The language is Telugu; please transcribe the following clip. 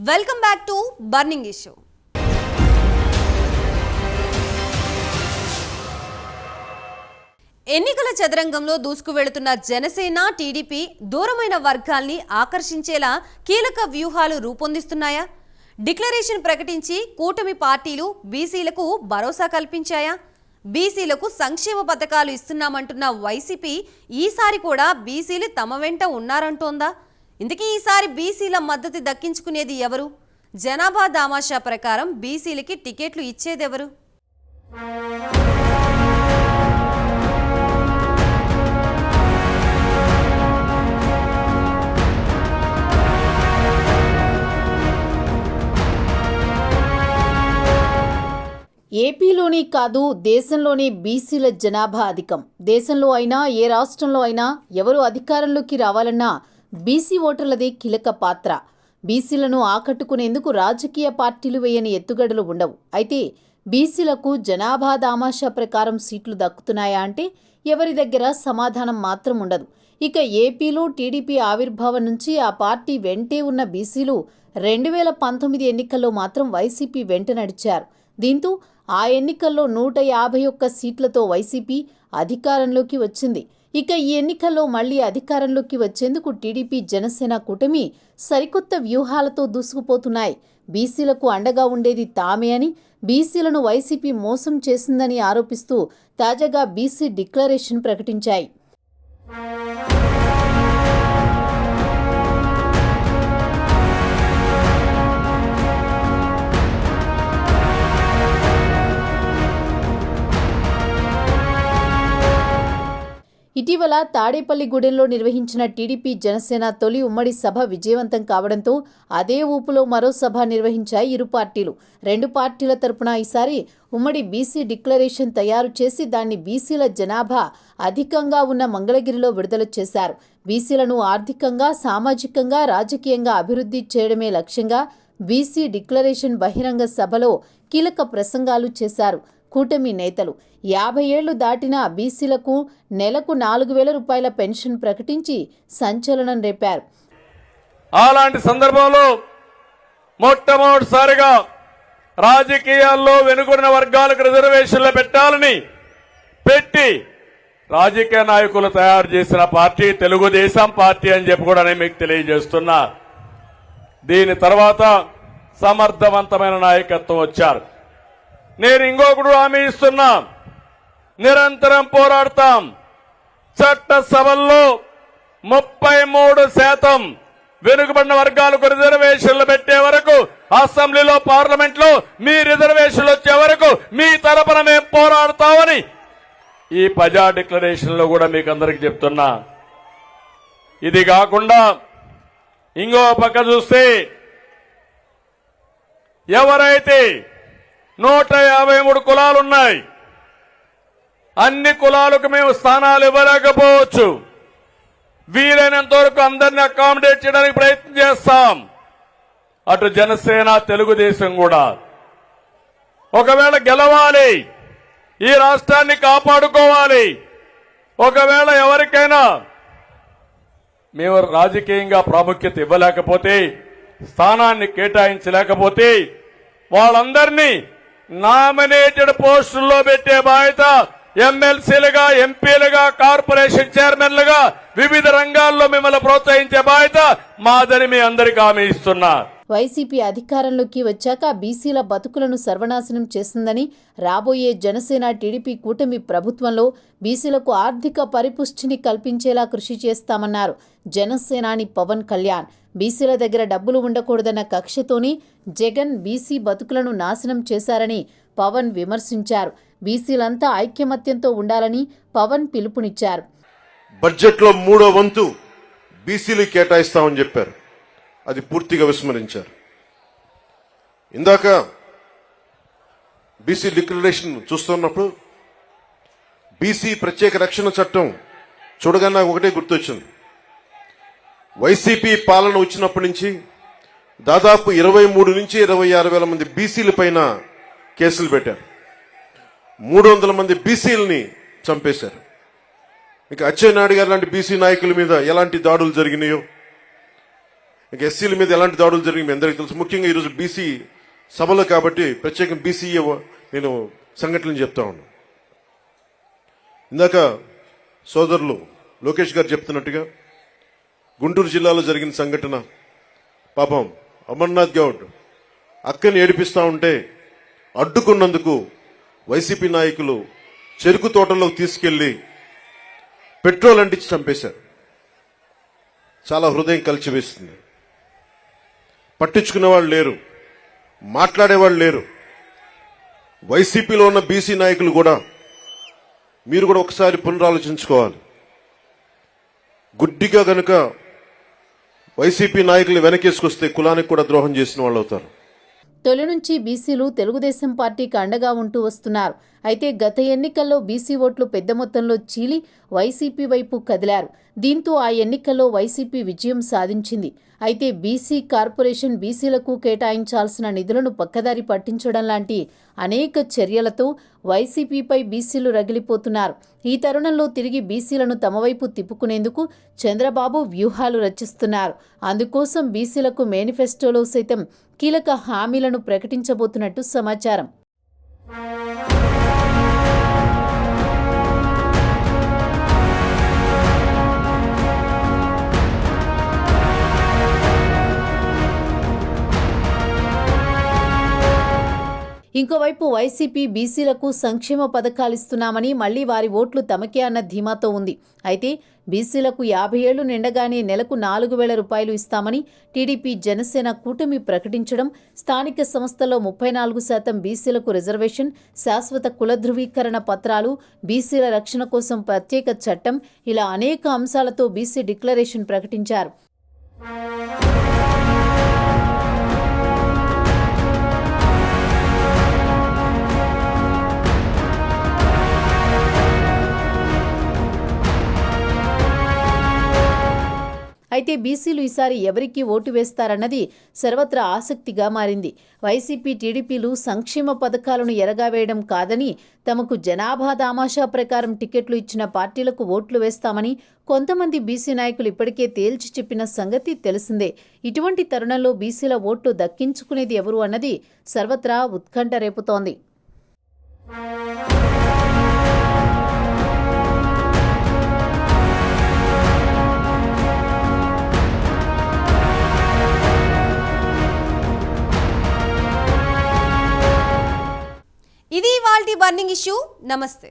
Welcome back to burning issue. ఎన్నికల చదరంగంలో దూసుకువెళుతున్న జనసేన, టీడీపీ దూరమైన వర్గాల్ని ఆకర్షించేలా కీలక వ్యూహాలు రూపొందిస్తున్నాయా? డిక్లరేషన్ ప్రకటించి కూటమి పార్టీలు బీసీలకు భరోసా కల్పించాయా? బీసీలకు సంక్షేమ పథకాలు ఇస్తున్నామంటున్న వైసీపీ ఈసారి కూడా బీసీలు తమ వెంట ఉన్నారంటోందా? ఇందుకే ఈసారి బీసీల మద్దతు దక్కించుకునేది ఎవరు? జనాభా దామాషా ప్రకారం బీసీలకి టికెట్లు ఇచ్చేదెవరు? ఏపీలోనే కాదు, దేశంలోనే బీసీల జనాభా అధికం. దేశంలో అయినా ఏ రాష్ట్రంలో అయినా ఎవరు అధికారంలోకి రావాలన్నా బీసీ ఓటర్లదే కీలక పాత్ర. బీసీలను ఆకట్టుకునేందుకు రాజకీయ పార్టీలు వేయని ఎత్తుగడలు ఉండవు. అయితే బీసీలకు జనాభా దామాషా ప్రకారం సీట్లు దక్కుతున్నాయా అంటే ఎవరి దగ్గర సమాధానం మాత్రం ఉండదు. ఇక ఏపీలో టీడీపీ ఆవిర్భావం నుంచి ఆ పార్టీ వెంటే ఉన్న బీసీలు 2019 ఎన్నికల్లో మాత్రం వైసీపీ వెంట నడిచారు. దీంతో ఆ ఎన్నికల్లో 151 సీట్లతో వైసీపీ అధికారంలోకి వచ్చింది. ఇక ఈ ఎన్నికల్లో మళ్లీ అధికారంలోకి వచ్చేందుకు టీడీపీ, జనసేన కూటమి సరికొత్త వ్యూహాలతో దూసుకుపోతున్నాయి. బీసీలకు అండగా ఉండేది తామే అని, బీసీలను వైసీపీ మోసం చేసిందని ఆరోపిస్తూ తాజాగా బీసీ డిక్లరేషన్ ప్రకటించాయి. ఇటీవల తాడేపల్లిగూడెంలో నిర్వహించిన టీడీపీ, జనసేన తొలి ఉమ్మడి సభ విజయవంతం కావడంతో అదే ఊపులో మరో సభ నిర్వహించాయి ఇరు పార్టీలు. రెండు పార్టీల తరపున ఈసారి ఉమ్మడి బీసీ డిక్లరేషన్ తయారు చేసి దాన్ని బీసీల జనాభా అధికంగా ఉన్న మంగళగిరిలో విడుదల చేశారు. బీసీలను ఆర్థికంగా, సామాజికంగా, రాజకీయంగా అభివృద్ధి చేయడమే లక్ష్యంగా బీసీ డిక్లరేషన్ బహిరంగ సభలో కీలక ప్రసంగాలు చేశారు కూటమి నేతలు. 50 ఏళ్లు దాటిన బీసీలకు నెలకు 4,000 రూపాయల పెన్షన్ ప్రకటించి సంచలనం రేపారు. అలాంటి సందర్భంలో మొట్టమొదటిసారిగా రాజకీయాల్లో వెనుకబడిన వర్గాలకు రిజర్వేషన్లు పెట్టాలని పెట్టి రాజకీయ నాయకులు తయారు చేసిన పార్టీ తెలుగుదేశం పార్టీ అని చెప్పి కూడా నేను మీకు తెలియజేస్తున్నా. దీని తర్వాత సమర్థవంతమైన నాయకత్వం వచ్చారు. నేను ఇంకొకడు హామీ ఇస్తున్నా, నిరంతరం పోరాడతాం. చట్టసభల్లో 33% వెనుకబడిన వర్గాలకు రిజర్వేషన్లు పెట్టే వరకు, అసెంబ్లీలో, పార్లమెంట్లో మీ రిజర్వేషన్లు వచ్చే వరకు మీ తరపున మేము పోరాడతామని ఈ ప్రజా డిక్లరేషన్ లో కూడా మీకు అందరికి చెప్తున్నా. ఇది కాకుండా ఇంకో పక్క చూస్తే ఎవరైతే 153 కులాలున్నాయి, అన్ని కులాలకు మేము స్థానాలు ఇవ్వలేకపోవచ్చు. వీలైనంత వరకు అందరినీ అకామిడేట్ చేయడానికి ప్రయత్నం చేస్తాం. అటు జనసేన, తెలుగుదేశం కూడా ఒకవేళ గెలవాలి, ఈ రాష్ట్రాన్ని కాపాడుకోవాలి, ఒకవేళ ఎవరికైనా మేము రాజకీయంగా ప్రాముఖ్యత ఇవ్వలేకపోతే, స్థానాన్ని కేటాయించలేకపోతే వాళ్ళందరినీ నామినేటెడ్ పోస్టుల్లో పెట్టే బాధ్యత ఎమ్మెల్సీలుగా, ఎంపీలుగా, కార్పొరేషన్ చైర్మన్లుగా వివిధ రంగాల్లో మిమ్మల్ని ప్రోత్సహించే బాధ్యత మాదని మీ అందరికీ హామీ ఇస్తున్నా. వైసీపీ అధికారంలోకి వచ్చాక బీసీల బతుకులను సర్వనాశనం చేసిందని, రాబోయే జనసేన, టీడీపీ కూటమి ప్రభుత్వంలో బీసీలకు ఆర్థిక పరిపుష్టిని కల్పించేలా కృషి చేస్తామన్నారు జనసేనాని పవన్ కళ్యాణ్. బీసీల దగ్గర డబ్బులు ఉండకూడదన్న కక్షతోని జగన్ బీసీ బతుకులను నాశనం చేశారని పవన్ విమర్శించారు. బీసీలంతా ఐక్యమత్యంతో ఉండాలని పవన్ పిలుపునిచ్చారు. బడ్జెట్లో 3వ వంతు బీసీలు కేటాయిస్తామని చెప్పారు, అది పూర్తిగా విస్మరించారు. ఇందాక బీసీ డిక్లరేషన్ చూస్తున్నప్పుడు బీసీ ప్రత్యేక రక్షణ చట్టం చూడగానే నాకు ఒకటే గుర్తొచ్చింది. వైసీపీ పాలన వచ్చినప్పటి నుంచి దాదాపు 23 నుంచి 26 వేల మంది బీసీల పైన కేసులు పెట్టారు. 300 మంది బీసీలని చంపేశారు. ఇంకా అచ్చెన్నాయుడు గారు లాంటి బీసీ నాయకుల మీద ఎలాంటి దాడులు జరిగినాయో, ఇంకా ఎస్సీల మీద ఎలాంటి దాడులు జరిగి మీ అందరికీ తెలుసు. ముఖ్యంగా ఈరోజు బీసీ సభలో కాబట్టి ప్రత్యేకం బీసీ నేను సంఘటనలు చెప్తా ఉన్నాను. ఇందాక సోదరులు లోకేష్ గారు చెప్తున్నట్టుగా గుంటూరు జిల్లాలో జరిగిన సంఘటన, పాపం అమర్నాథ్ గౌడ్ అక్కని ఏడిపిస్తా ఉంటే అడ్డుకున్నందుకు వైసీపీ నాయకులు చెరుకు తోటలోకి తీసుకెళ్లి పెట్రోల్ అంటించి చంపేశారు. చాలా హృదయం కలిచివేస్తుంది. పట్టించుకునేవాళ్ళు లేరు, మాట్లాడేవాళ్ళు లేరు. వైసీపీలో ఉన్న బీసీ నాయకులు కూడా మీరు కూడా ఒకసారి పునరాలోచించుకోవాలి. గుడ్డిగా గనుక వైసీపీ నాయకులు వెనకేసుకొస్తే కులానికి కూడా ద్రోహం చేసిన వాళ్ళు అవుతారు. తొలి నుంచి బీసీలు తెలుగుదేశం పార్టీకి అండగా ఉంటూ వస్తున్నారు. అయితే గత ఎన్నికల్లో బీసీ ఓట్లు పెద్ద మొత్తంలో చీలి వైసీపీ వైపు కదిలారు. దీంతో ఆ ఎన్నికల్లో వైసీపీ విజయం సాధించింది. అయితే బీసీ కార్పొరేషన్ బీసీలకు కేటాయించాల్సిన నిధులను పక్కదారి పట్టించడం లాంటి అనేక చర్యలతో వైసీపీపై బీసీలు రగిలిపోతున్నారు. ఈ తరుణంలో తిరిగి బీసీలను తమ వైపు తిప్పుకునేందుకు చంద్రబాబు వ్యూహాలు రచిస్తున్నారు. అందుకోసం బీసీలకు మేనిఫెస్టోలో సైతం కీలక హామీలను ప్రకటించబోతున్నట్టు సమాచారం. ఇంకోవైపు వైసీపీ బీసీలకు సంక్షేమ పథకాలు ఇస్తున్నామని మళ్లీ వారి ఓట్లు తమకే అన్న ధీమాతో ఉంది. అయితే బీసీలకు 50 ఏళ్లు నిండగానే నెలకు 4,000 రూపాయలు ఇస్తామని టీడీపీ జనసేన కూటమి ప్రకటించడం, స్థానిక సంస్థల్లో 34% బీసీలకు రిజర్వేషన్, శాశ్వత కుల ధృవీకరణ పత్రాలు, బీసీల రక్షణ కోసం ప్రత్యేక చట్టం, ఇలా అనేక అంశాలతో బీసీ డిక్లరేషన్ ప్రకటించారు. అయితే బీసీలు ఈసారి ఎవరికి ఓటు వేస్తారన్నది సర్వత్రా ఆసక్తిగా మారింది. వైసీపీ టీడీపీలు సంక్షేమ పథకాలను ఎరగావేయడం కాదని, తమకు జనాభా దామాషా ప్రకారం టికెట్లు ఇచ్చిన పార్టీలకు ఓట్లు వేస్తామని కొంతమంది బీసీ నాయకులు ఇప్పటికే తేల్చి చెప్పిన సంగతి తెలిసిందే. ఇటువంటి తరుణంలో బీసీల ఓట్లు దక్కించుకునేది ఎవరు అన్నది సర్వత్రా ఉత్కంఠ రేపుతోంది. ఇది ఇవాల్టి బర్నింగ్ ఇష్యూ. నమస్తే.